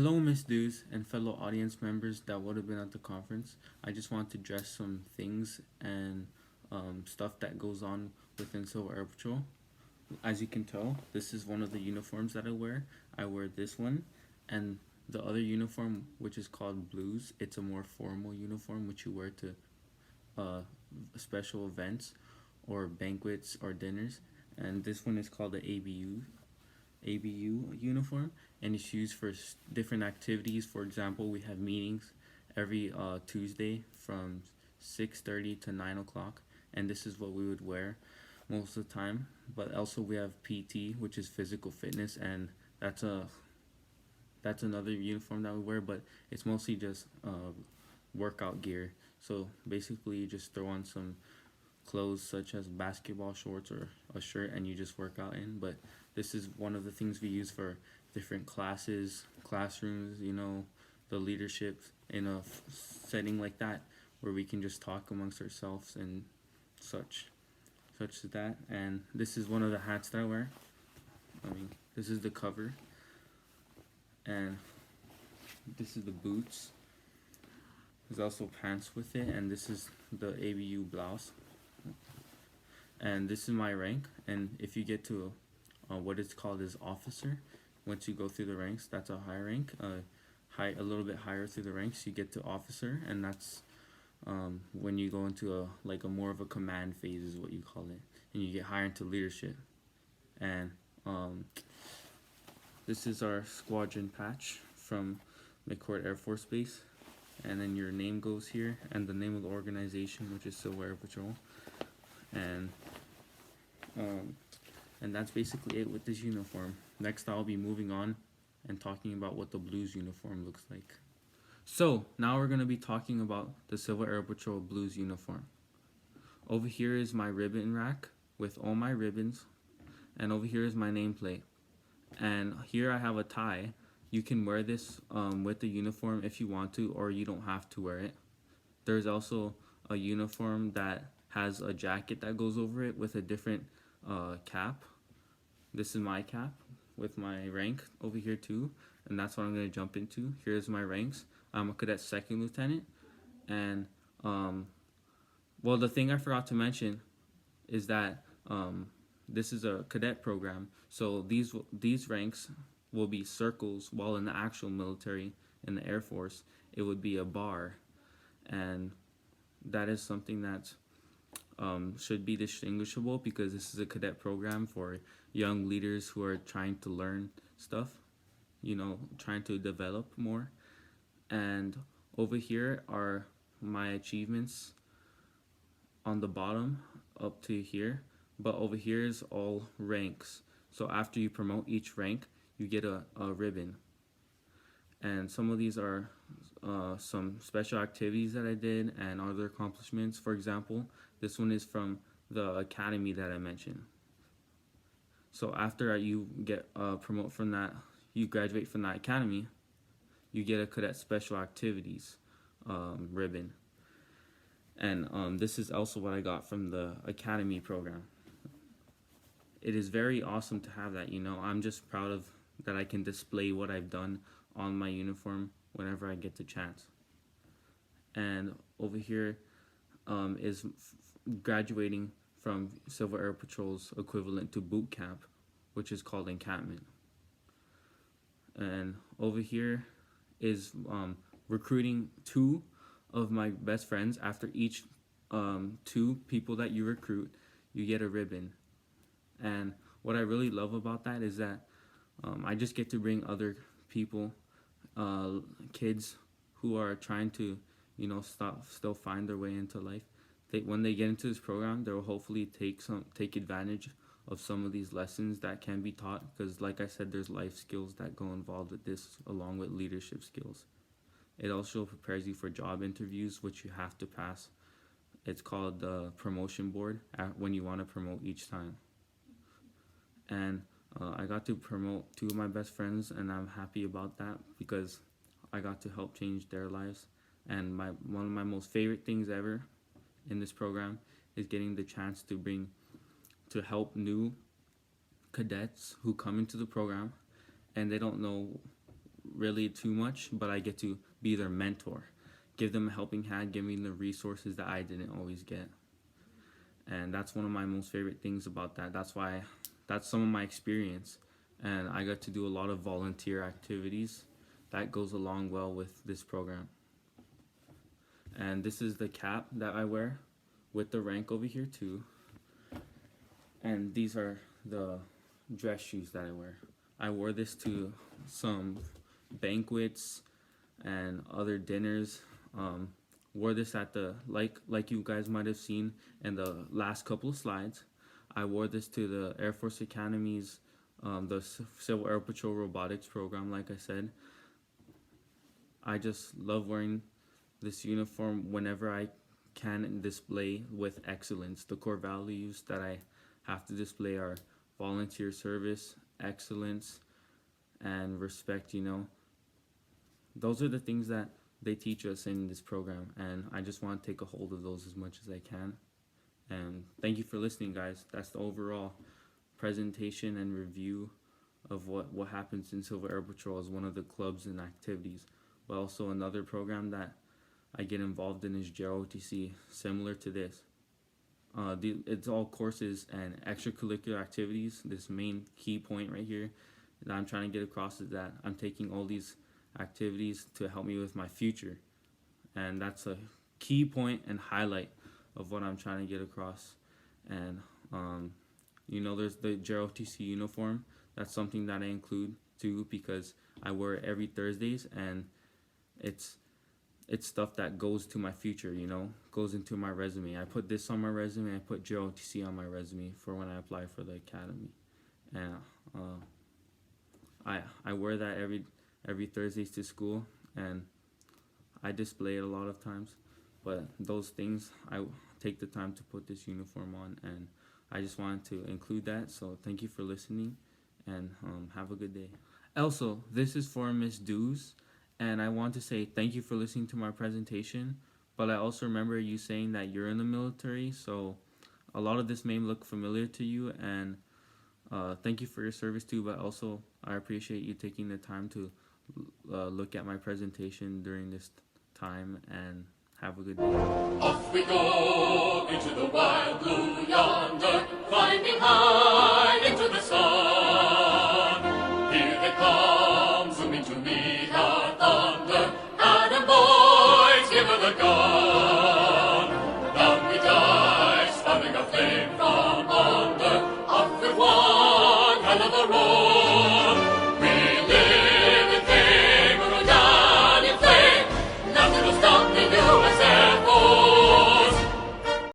Hello, Miss Dews and fellow audience members that would have been at the conference. I just want to address some things and stuff that goes on within Civil Air Patrol. As you can tell, this is one of the uniforms that I wear. I wear this one, and the other uniform, which is called blues, it's a more formal uniform which you wear to uh, special events or banquets or dinners. And this one is called the ABU uniform, and it's used for different activities. For example, we have meetings every Tuesday from 6:30 to 9 o'clock, and this is what we would wear most of the time. But also we have PT, which is physical fitness, and that's a that's another uniform that we wear, but it's mostly just workout gear. So basically, you just throw on some clothes such as basketball shorts or a shirt and you just work out in. But this is one of the things we use for different classes, classrooms, the leadership in a setting like that where we can just talk amongst ourselves and such such as that. And this is one of the hats that I wear. This is the cover, and this is the boots. There's also pants with it, and this is the ABU blouse. And this is my rank. And if you get to what is called as officer, once you go through the ranks, that's a high rank. A little bit higher through the ranks, you get to officer, and that's when you go into a more of a command phase is what you call it, and you get higher into leadership. And this is our squadron patch from McCourt Air Force Base, and then your name goes here, and the name of the organization, which is Civil Air Patrol. And and that's basically it with this uniform. Next, I'll be moving on and talking about what the blues uniform looks like. So now we're going to be talking about the Civil Air Patrol blues uniform. Over here is my ribbon rack with all my ribbons, and over here is my nameplate. And here I have a tie. You can wear this with the uniform if you want to, or you don't have to wear it. There's also a uniform that has a jacket that goes over it with a different cap. This is my cap with my rank over here too, and that's what I'm going to jump into. Here's my ranks. I'm a cadet second lieutenant, and well, the thing I forgot to mention is that this is a cadet program, so these ranks will be circles, while in the actual military, in the Air Force, it would be a bar. And that is something that should be distinguishable, because this is a cadet program for young leaders who are trying to learn stuff, trying to develop more. And over here are my achievements on the bottom up to here, but over here is all ranks. So after you promote each rank, you get a ribbon. And some of these are some special activities that I did and other accomplishments. For example, this one is from the academy that I mentioned. So after you get promote from that, you graduate from that academy, you get a cadet special activities ribbon. And this is also what I got from the academy program. It is very awesome to have that. I'm just proud of that I can display what I've done on my uniform whenever I get the chance. And over here is graduating from Civil Air Patrol's equivalent to boot camp, which is called encampment. And over here is recruiting two of my best friends. After each two people that you recruit, you get a ribbon. And what I really love about that is that I just get to bring other people, kids who are trying to, still find their way into life. When they get into this program, they will hopefully take advantage of some of these lessons that can be taught, because like I said, there's life skills that go involved with this, along with leadership skills. It also prepares you for job interviews, which you have to pass. It's called the promotion board when you want to promote each time. And I got to promote two of my best friends, and I'm happy about that because I got to help change their lives. And one of my most favorite things ever in this program is getting the chance to help new cadets who come into the program and they don't know really too much, but I get to be their mentor, give them a helping hand, give me the resources that I didn't always get. And that's one of my most favorite things about that. That's some of my experience. And I got to do a lot of volunteer activities. That goes along well with this program. And this is the cap that I wear with the rank over here too. And these are the dress shoes that I wear. I wore this to some banquets and other dinners. Wore this at the like you guys might have seen in the last couple of slides. I wore this to the Air Force Academy's the Civil Air Patrol Robotics program. Like I said, I just love wearing this uniform whenever I can display with excellence. The core values that I have to display are volunteer service, excellence, and respect. Those are the things that they teach us in this program, and I just want to take a hold of those as much as I can. And thank you for listening, guys. That's the overall presentation and review of what happens in Civil Air Patrol as one of the clubs and activities. But also another program that I get involved in is JROTC, similar to this. It's all courses and extracurricular activities. This main key point right here that I'm trying to get across is that I'm taking all these activities to help me with my future, and that's a key point and highlight of what I'm trying to get across. And there's the JROTC uniform. That's something that I include too, because I wear it every Thursdays, and it's stuff that goes to my future, goes into my resume. I put this on my resume. I put JROTC on my resume for when I apply for the academy. And I wear that every Thursdays to school, and I display it a lot of times. But those things, I take the time to put this uniform on, and I just wanted to include that. So thank you for listening, and have a good day. Also, this is for Miss Dews, and I want to say thank you for listening to my presentation. But I also remember you saying that you're in the military, so a lot of this may look familiar to you, and thank you for your service too. But also, I appreciate you taking the time to look at my presentation during this time, and have a good day. Off we go into the wild blue yonder, climbing high.